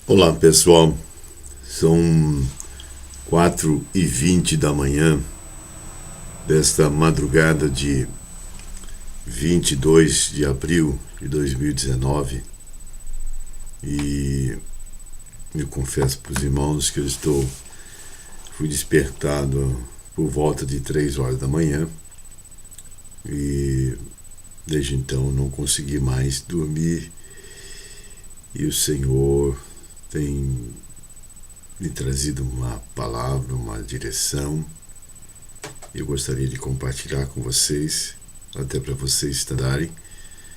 Olá pessoal, são 4h20 da manhã desta madrugada de 22 de abril de 2019 e eu confesso para os irmãos que fui despertado por volta de 3 horas da manhã e desde então não consegui mais dormir e o Senhor tem me trazido uma palavra, uma direção. Eu gostaria de compartilhar com vocês, até para vocês estudarem,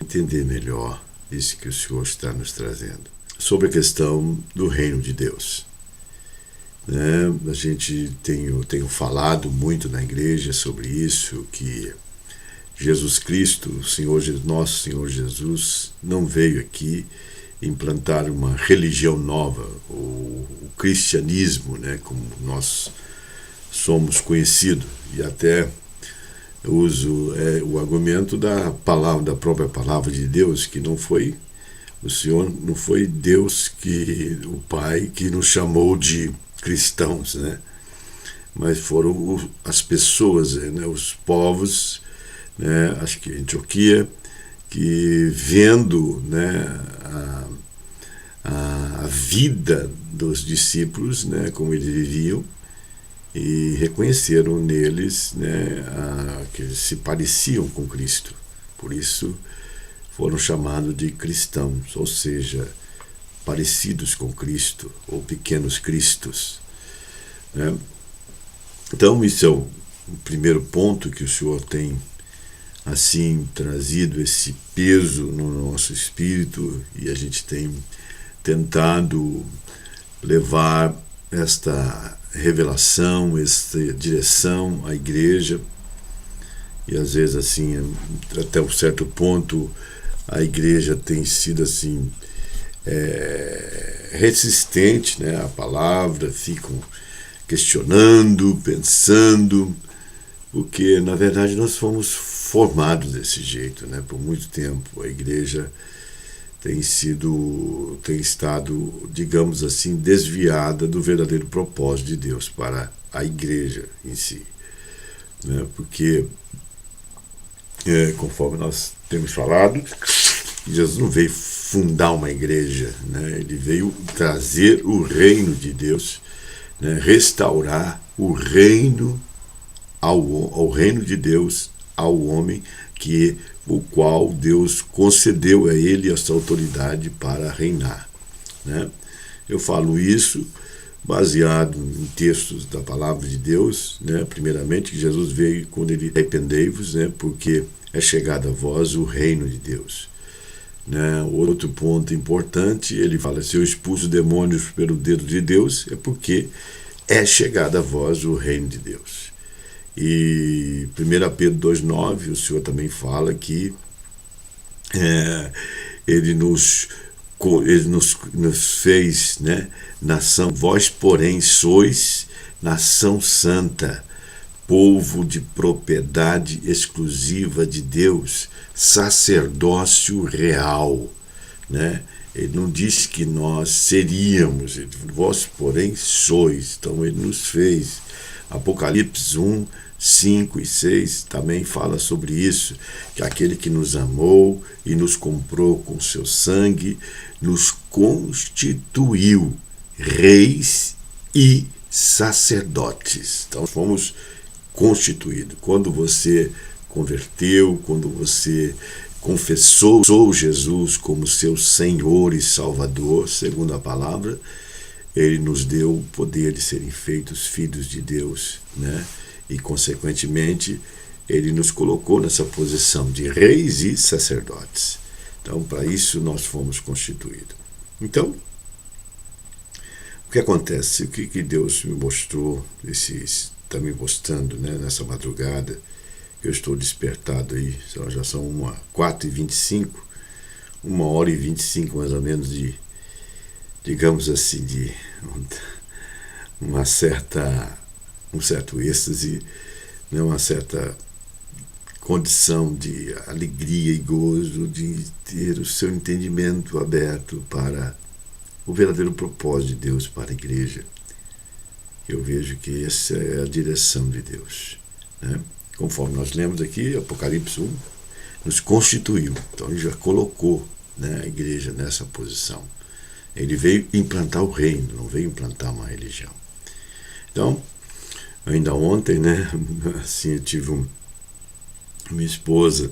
entender melhor isso que o Senhor está nos trazendo. Sobre a questão do reino de Deus. A gente tenho falado muito na igreja sobre isso, que Jesus Cristo, nosso Senhor Jesus, não veio aqui implantar uma religião nova, o cristianismo, como nós somos conhecidos, e até uso o argumento da própria palavra de Deus, que o Senhor não foi Deus, o Pai, que nos chamou de cristãos, mas foram as pessoas, os povos, acho que Antioquia, que vendo a vida dos discípulos, como eles viviam, e reconheceram neles que eles se pareciam com Cristo. Por isso foram chamados de cristãos, ou seja, parecidos com Cristo, ou pequenos cristos. Então, isso é o primeiro ponto que o Senhor tem assim trazido esse peso no nosso espírito, e a gente tem tentado levar esta revelação, esta direção à igreja, e às vezes assim, até um certo ponto a igreja tem sido assim resistente à palavra, ficam questionando, pensando, porque na verdade nós fomos formados desse jeito, por muito tempo a igreja tem estado, digamos assim, desviada do verdadeiro propósito de Deus para a igreja em si, porque conforme nós temos falado, Jesus não veio fundar uma igreja, ele veio trazer o reino de Deus, restaurar o reino ao reino de Deus ao homem, o qual Deus concedeu a ele essa autoridade para reinar. Eu falo isso baseado em textos da palavra de Deus, primeiramente que Jesus veio quando ele arrependei-vos, porque é chegado a vós o reino de Deus. Outro ponto importante, ele fala: se eu expulso demônios pelo dedo de Deus, é porque é chegado a vós o reino de Deus. E 1 Pedro 2,9, o Senhor também fala que ele nos fez nação, vós porém sois nação santa, povo de propriedade exclusiva de Deus, sacerdócio real. Ele não disse que nós seríamos, vós porém sois, então ele nos fez. Apocalipse 1, 5 e 6 também fala sobre isso, que aquele que nos amou e nos comprou com seu sangue, nos constituiu reis e sacerdotes. Então fomos constituídos. Quando você converteu, quando você confessou Jesus como seu Senhor e Salvador, segundo a palavra, ele nos deu o poder de serem feitos filhos de Deus, e consequentemente ele nos colocou nessa posição de reis e sacerdotes. Então, para isso nós fomos constituídos. Então, o que acontece? O que Deus me mostrou, está me mostrando, nessa madrugada, eu estou despertado aí, já são 4h25, 1h25 mais ou menos digamos assim, de um certo êxtase, uma certa condição de alegria e gozo, de ter o seu entendimento aberto para o verdadeiro propósito de Deus para a igreja. Eu vejo que essa é a direção de Deus, né? Conforme nós lemos aqui, Apocalipse 1 nos constituiu. Então ele já colocou, né, a igreja nessa posição. Ele veio implantar o reino, não veio implantar uma religião. Então, ainda ontem, né, assim, eu tive minha esposa,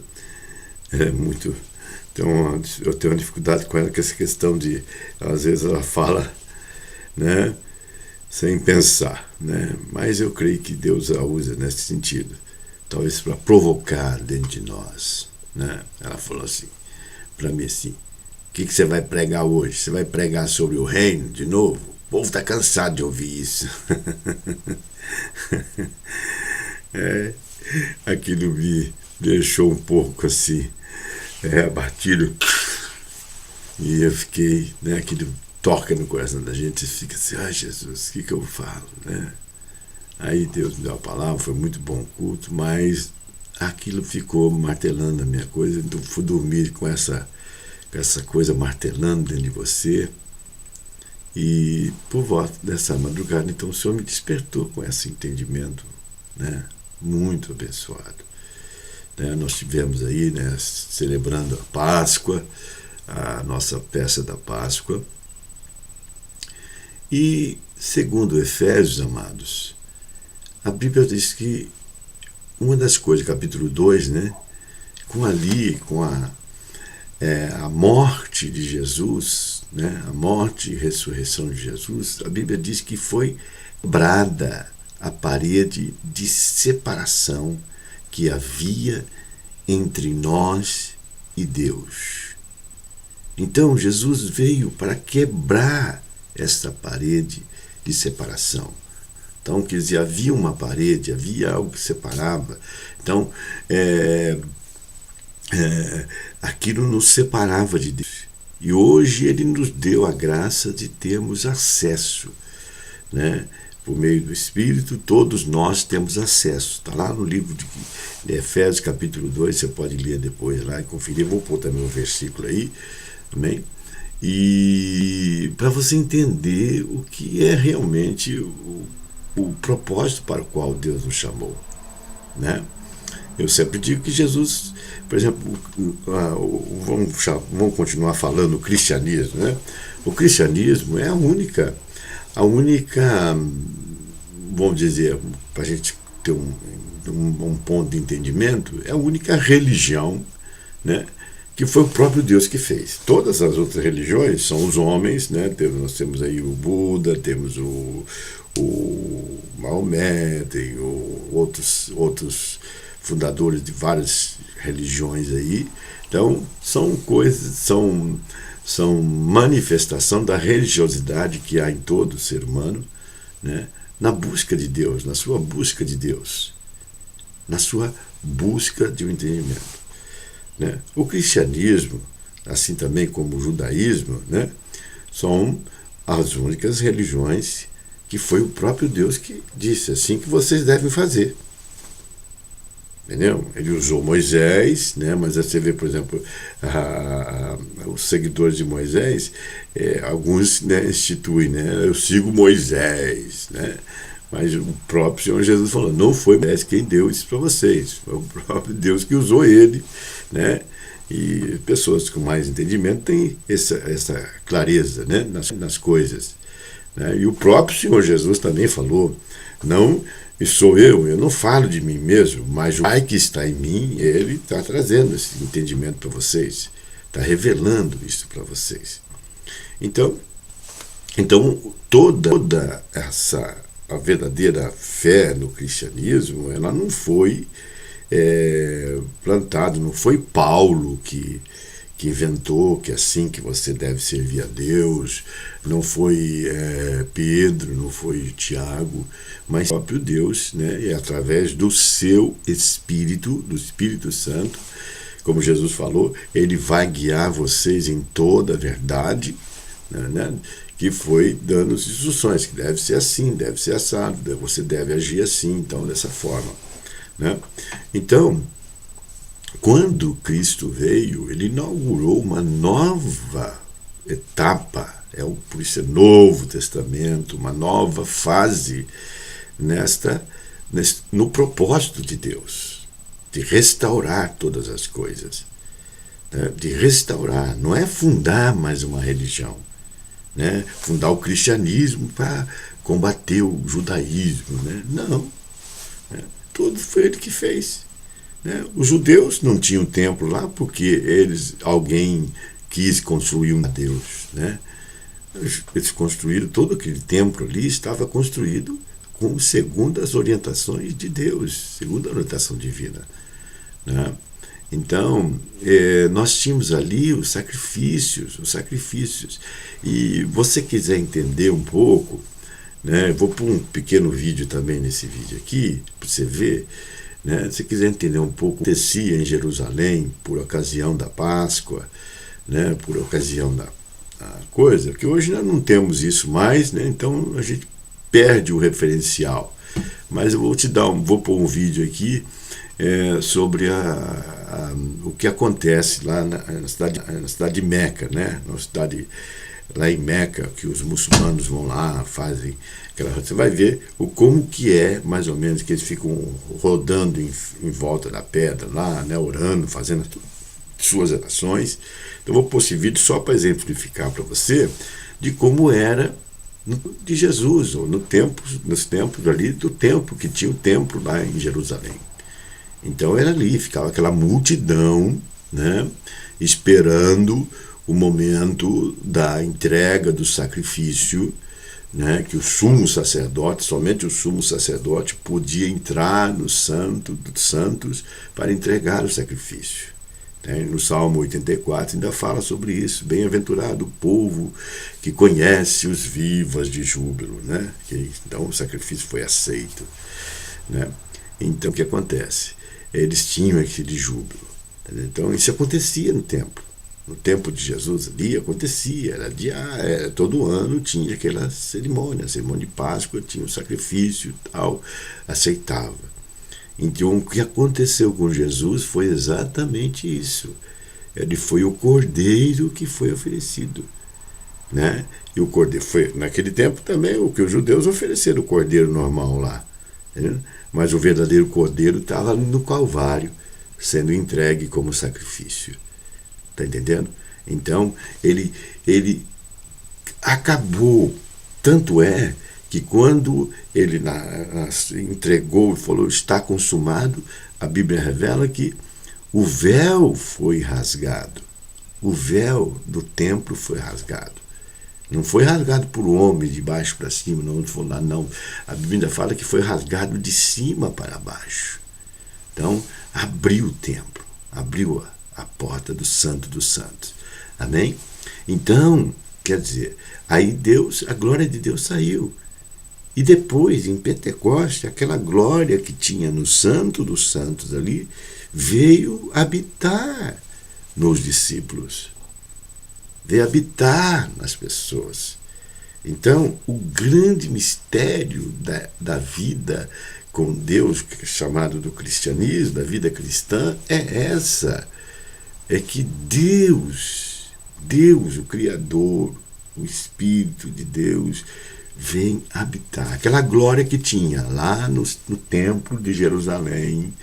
muito. Então, eu tenho uma dificuldade com ela, com essa questão de, às vezes ela fala, né, sem pensar, né, mas eu creio que Deus a usa nesse sentido, talvez para provocar dentro de nós, né. Ela falou assim, para mim assim, o que você vai pregar hoje? Você vai pregar sobre o reino de novo? O povo está cansado de ouvir isso. Aquilo me deixou um pouco assim, abatido. E eu fiquei, né, aquilo toca no coração da gente, fica assim, ai Jesus, o que eu falo, né? Aí Deus me deu a palavra, foi muito bom o culto, mas aquilo ficou martelando na minha coisa, então fui dormir com essa coisa martelando dentro de você. E por volta dessa madrugada, então o Senhor me despertou com esse entendimento, né, muito abençoado. Nós tivemos aí, né, celebrando a Páscoa, a nossa festa da Páscoa. E, segundo Efésios, amados, a Bíblia diz que uma das coisas, capítulo 2, né, com a morte de Jesus, né, a morte e ressurreição de Jesus, a Bíblia diz que foi quebrada a parede de separação que havia entre nós e Deus. Então Jesus veio para quebrar esta parede de separação. Então, quer dizer, havia uma parede, havia algo que separava. Então, aquilo nos separava de Deus. E hoje Ele nos deu a graça de termos acesso, né? Por meio do Espírito, todos nós temos acesso. Está lá no livro de Efésios, capítulo 2, você pode ler depois lá e conferir. Vou pôr também um versículo aí, também. E para você entender o que é realmente o propósito para o qual Deus nos chamou, né? Eu sempre digo que Jesus, por exemplo, vamos continuar falando o cristianismo, né? O cristianismo é a única, vamos dizer, para a gente ter um ponto de entendimento, é a única religião, né, que foi o próprio Deus que fez. Todas as outras religiões são os homens, né? Nós temos aí o Buda, temos o Maomé, tem outros fundadores de várias religiões aí. Então, são coisas, são manifestação da religiosidade que há em todo ser humano, né? Na busca de Deus, na sua busca de Deus, na sua busca de um entendimento, né? O cristianismo, assim também como o judaísmo, né, são as únicas religiões que foi o próprio Deus que disse assim que vocês devem fazer. Entendeu? Ele usou Moisés, né? Mas você vê, por exemplo, os seguidores de Moisés, alguns, né, instituem, né? Eu sigo Moisés, né? Mas o próprio Senhor Jesus falou, não foi Moisés quem deu isso para vocês, foi o próprio Deus que usou ele, né? E pessoas com mais entendimento têm essa clareza, né, nas coisas, né? E o próprio Senhor Jesus também falou, não sou eu não falo de mim mesmo, mas o Pai que está em mim, Ele está trazendo esse entendimento para vocês, está revelando isso para vocês. Então toda a verdadeira fé no cristianismo, ela não foi plantada, não foi Paulo que inventou que é assim que você deve servir a Deus, não foi Pedro, não foi Tiago, mas o próprio Deus, né? E através do seu Espírito, do Espírito Santo, como Jesus falou, Ele vai guiar vocês em toda a verdade, né? Que foi dando as instruções, que deve ser assim, deve ser assado, você deve agir assim, então, dessa forma, né? Então, quando Cristo veio, Ele inaugurou uma nova etapa, por isso é Novo Testamento, uma nova fase no propósito de Deus, de restaurar todas as coisas, né? De restaurar, não é fundar mais uma religião, né? Fundar o cristianismo para combater o judaísmo, né? Não, né? Tudo foi ele que fez, né? Os judeus não tinham templo lá porque alguém quis construir um Deus, né? Eles construíram todo aquele templo ali, estava construído segundo as orientações de Deus, segundo a orientação divina, né? Então, nós tínhamos ali os sacrifícios, e você quiser entender um pouco, né? Vou pôr um pequeno vídeo também nesse vídeo aqui, para você ver, né? Se você quiser entender um pouco o que acontecia em Jerusalém por ocasião da Páscoa, né? Por ocasião da coisa, que hoje nós não temos isso mais, né? Então a gente perde o referencial. Mas eu vou pôr um vídeo aqui sobre o que acontece lá na cidade de Meca, né? Na cidade lá em Meca, que os muçulmanos vão lá, fazem aquela... Você vai ver como que é, mais ou menos, que eles ficam rodando em volta da pedra lá, né? Orando, fazendo suas orações. Então vou pôr esse vídeo só para exemplificar para você de como era de Jesus, ou nos tempos ali do templo, que tinha o templo lá em Jerusalém. Então era ali, ficava aquela multidão, né, esperando o momento da entrega do sacrifício, né, que o sumo sacerdote, somente o sumo sacerdote podia entrar no Santo dos Santos para entregar o sacrifício. No Salmo 84 ainda fala sobre isso. Bem-aventurado o povo que conhece os vivas de júbilo, né? Então o sacrifício foi aceito, né? Então o que acontece? Eles tinham aquele júbilo, entendeu? Então isso acontecia no templo. No tempo de Jesus ali acontecia, todo ano tinha aquela cerimônia, a cerimônia de Páscoa, tinha o sacrifício e tal, aceitava. Então, o que aconteceu com Jesus foi exatamente isso. Ele foi o cordeiro que foi oferecido, né? E o cordeiro foi, naquele tempo também, o que os judeus ofereceram, o cordeiro normal lá, né? Mas o verdadeiro cordeiro estava no Calvário, sendo entregue como sacrifício. Está entendendo? Então, ele acabou. Tanto é que quando ele entregou e falou, está consumado, a Bíblia revela que o véu foi rasgado. O véu do templo foi rasgado. Não foi rasgado por homem de baixo para cima, não. A Bíblia fala que foi rasgado de cima para baixo. Então, abriu o templo, abriu a porta do Santo dos Santos. Amém? Então, quer dizer, aí a glória de Deus saiu. E depois, em Pentecoste, aquela glória que tinha no Santo dos Santos ali, veio habitar nos discípulos, veio habitar nas pessoas. Então, o grande mistério da vida com Deus, chamado do cristianismo, da vida cristã, é que Deus, o Criador, o Espírito de Deus, vem habitar. Aquela glória que tinha lá no templo de Jerusalém,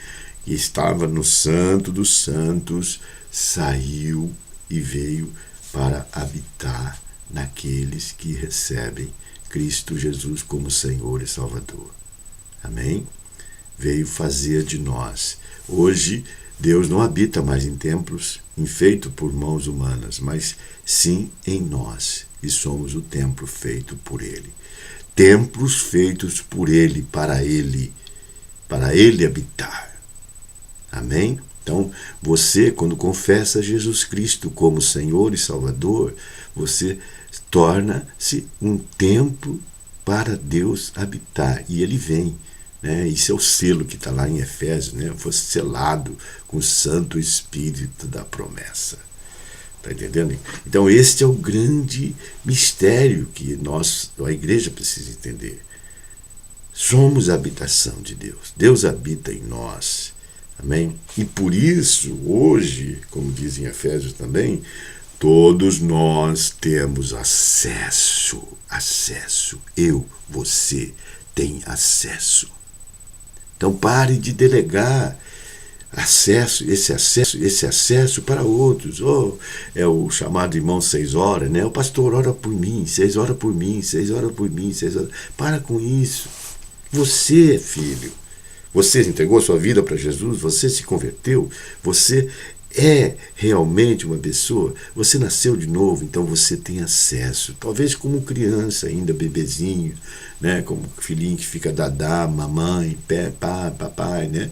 que estava no Santo dos Santos, saiu e veio para habitar naqueles que recebem Cristo Jesus como Senhor e Salvador. Amém? Veio fazer de nós. Hoje, Deus não habita mais em templos enfeitos por mãos humanas, mas sim em nós, e somos o templo feito por Ele. Templos feitos por Ele, para Ele habitar. Amém? Então, você, quando confessa Jesus Cristo como Senhor e Salvador, você torna-se um templo para Deus habitar, e Ele vem. Isso é o selo que está lá em Efésios, né? Foi selado com o Santo Espírito da promessa. Está entendendo? Então, este é o grande mistério que a igreja precisa entender. Somos a habitação de Deus. Deus habita em nós. Amém? E por isso, hoje, como diz em Efésios também, Todos nós temos acesso. Eu, você, tem acesso. Então pare de delegar esse acesso para outros. É o chamado irmão 6 horas, né? O pastor ora por mim, 6 horas por mim, 6 horas por mim, 6 horas. Para com isso. Você é filho. Você entregou sua vida para Jesus, você se converteu, você é realmente uma pessoa, você nasceu de novo, então você tem acesso. Talvez como criança ainda, bebezinho, né? Como filhinho que fica dadá, mamãe, papai, né?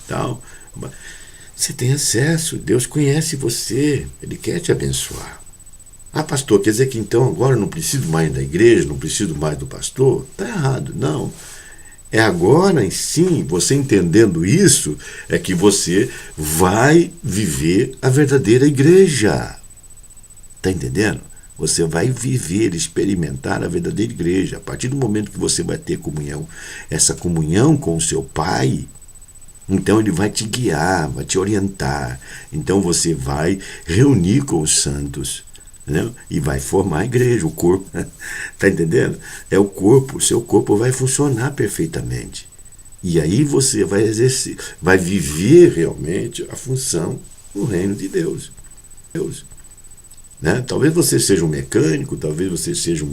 Então, você tem acesso, Deus conhece você, Ele quer te abençoar. Ah, pastor, quer dizer que então agora eu não preciso mais da igreja, não preciso mais do pastor? Está errado, não. É agora, sim, você entendendo isso, é que você vai viver a verdadeira igreja. Está entendendo? Você vai viver, experimentar a verdadeira igreja. A partir do momento que você vai ter comunhão, essa comunhão com o seu Pai, então Ele vai te guiar, vai te orientar. Então você vai reunir com os santos, né? E vai formar a igreja, o corpo. Está entendendo? É o corpo, o seu corpo vai funcionar perfeitamente. E aí você vai exercer, vai viver realmente a função no reino de Deus. Né? Talvez você seja um mecânico, talvez você seja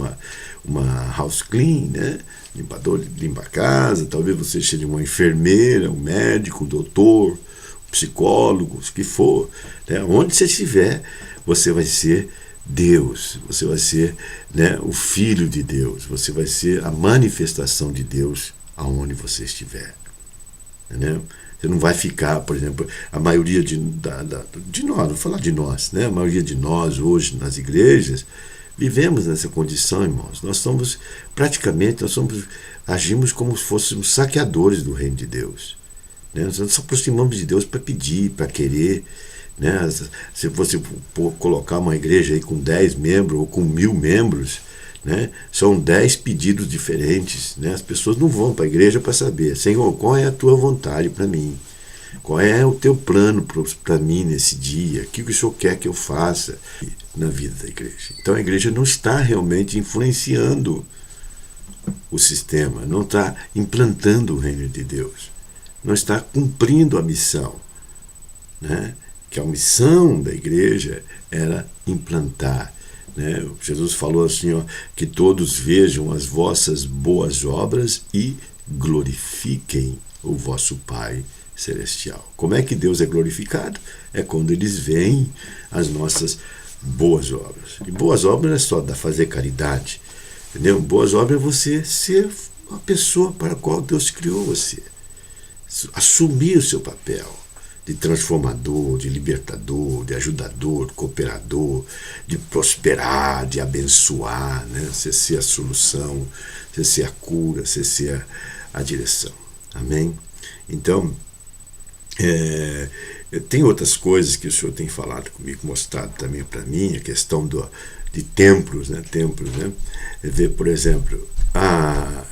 uma house clean, né? Limpador, limpa a casa, talvez você seja uma enfermeira, um médico, um doutor, um psicólogo, o que for. Né? Onde você estiver, você vai ser Deus, você vai ser, né, o Filho de Deus, você vai ser a manifestação de Deus aonde você estiver. Entendeu? Você não vai ficar, por exemplo, a maioria de nós, vou falar de nós, né? A maioria de nós hoje nas igrejas vivemos nessa condição, irmãos. Nós somos agimos como se fôssemos saqueadores do reino de Deus. Né? Nós nos aproximamos de Deus para pedir, para querer. Né? Se você colocar uma igreja aí com 10 membros ou com 1000 membros, né? São 10 pedidos diferentes. Né? As pessoas não vão para a igreja para saber, Senhor, qual é a tua vontade para mim? Qual é o teu plano para mim nesse dia? O que o Senhor quer que eu faça na vida da igreja? Então a igreja não está realmente influenciando o sistema, não está implantando o reino de Deus, não está cumprindo a missão, né? Que a missão da igreja era implantar. Né? Jesus falou assim, que todos vejam as vossas boas obras e glorifiquem o vosso Pai Celestial. Como é que Deus é glorificado? É quando eles veem as nossas boas obras. E boas obras não é só fazer caridade. Entendeu? Boas obras é você ser uma pessoa para a qual Deus criou você. Assumir o seu papel de transformador, de libertador, de ajudador, de cooperador, de prosperar, de abençoar, né? Você ser a solução, você ser a cura, você ser a direção. Amém? Então, tem outras coisas que o Senhor tem falado comigo, mostrado também para mim, a questão de templos, né? Ver, por exemplo,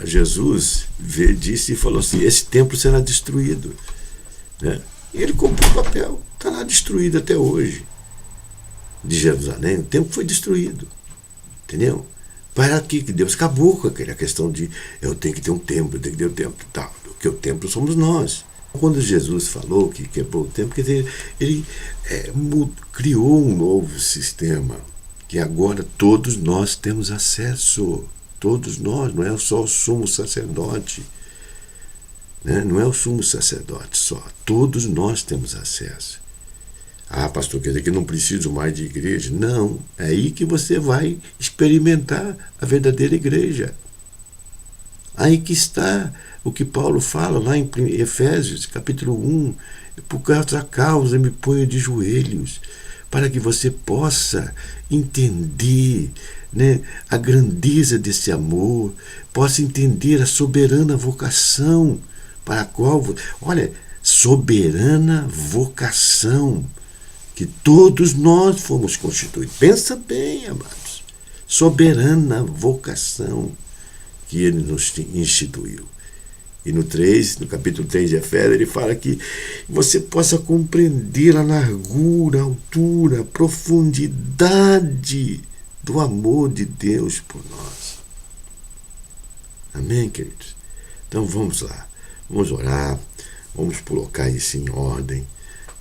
Jesus disse e falou assim, esse templo será destruído. Né? E ele comprou o papel, está lá destruído até hoje. De Jerusalém, o templo foi destruído. Entendeu? Para que Deus acabou com aquela questão de eu tenho que ter um templo, eu tenho que ter um templo. Tá, porque o templo somos nós. Quando Jesus falou que quebrou o templo, quer dizer, ele criou um novo sistema, que agora todos nós temos acesso. Todos nós, não é só o sumo sacerdote. Né? Não é o sumo sacerdote só, todos nós temos acesso. Pastor, quer dizer que não preciso mais de igreja? Não, é aí que você vai experimentar a verdadeira igreja. Aí que está o que Paulo fala lá em Efésios, capítulo 1, por causa causa me ponho de joelhos, para que você possa entender, né, a grandeza desse amor, possa entender a soberana vocação para a qual, olha, soberana vocação, que todos nós fomos constituídos. Pensa bem, amados, soberana vocação que Ele nos instituiu. E no capítulo 3 de Efésios, ele fala que você possa compreender a largura, a altura, a profundidade do amor de Deus por nós. Amém, queridos? Então vamos lá, vamos orar, vamos colocar isso em ordem,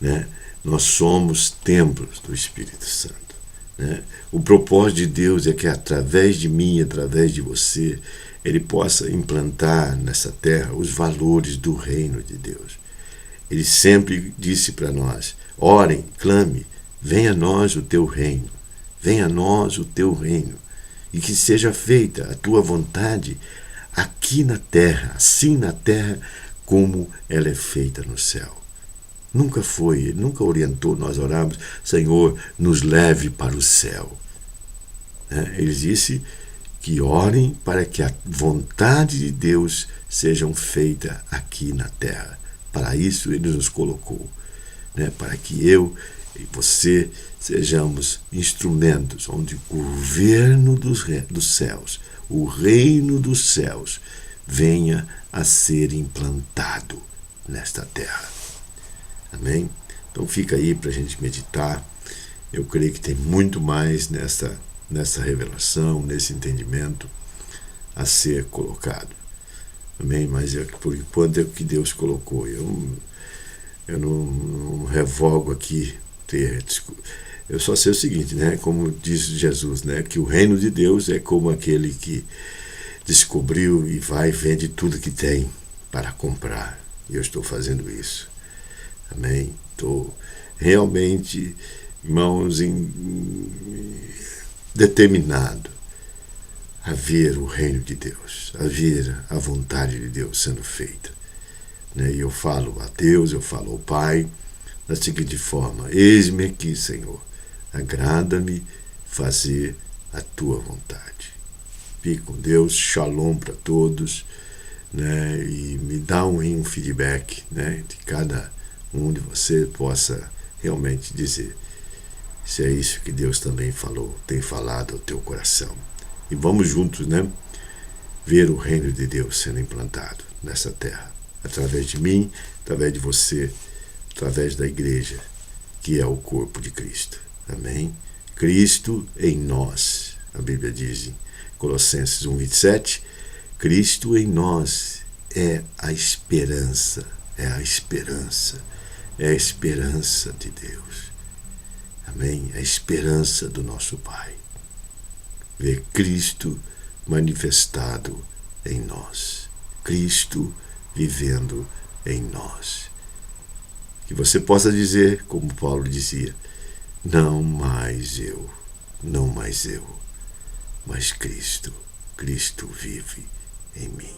né? Nós somos templos do Espírito Santo, né? O propósito de Deus é que através de mim, através de você, Ele possa implantar nessa terra os valores do reino de Deus. Ele sempre disse para nós: orem, clame, venha a nós o teu reino, venha a nós o teu reino, e que seja feita a tua vontade aqui na terra, assim na terra como ela é feita no céu. Nunca foi, ele nunca orientou nós orarmos: Senhor, nos leve para o céu. Ele disse que orem para que a vontade de Deus seja feita aqui na terra. Para isso ele nos colocou, né? Para que eu e você sejamos instrumentos onde o governo dos céus, o reino dos céus, venha a ser implantado nesta terra. Amém? Então fica aí para a gente meditar. Eu creio que tem muito mais nessa revelação, nesse entendimento a ser colocado. Amém? Mas por enquanto é o que Deus colocou. Eu não revogo aqui. Eu só sei o seguinte, né? Como diz Jesus, né? Que o reino de Deus é como aquele que descobriu e vai e vende tudo que tem para comprar. E eu estou fazendo isso. Amém? Estou realmente, irmãos, determinado a ver o reino de Deus, a ver a vontade de Deus sendo feita. E eu falo a Deus, eu falo ao Pai, da seguinte forma: eis-me aqui, Senhor, agrada-me fazer a tua vontade. Fique com Deus, shalom para todos, né? E me dá um feedback, né? De cada um de vocês possa realmente dizer se é isso que Deus também falou, tem falado ao teu coração. E vamos juntos, né? Ver o reino de Deus sendo implantado nessa terra, através de mim, através de você, através da igreja, que é o corpo de Cristo. Amém? Cristo em nós, a Bíblia diz em Colossenses 1:27, Cristo em nós é a esperança, é a esperança de Deus. Amém? A esperança do nosso Pai. Ver Cristo manifestado em nós. Cristo vivendo em nós. Que você possa dizer, como Paulo dizia: não mais eu, mas Cristo. Cristo vive em mim.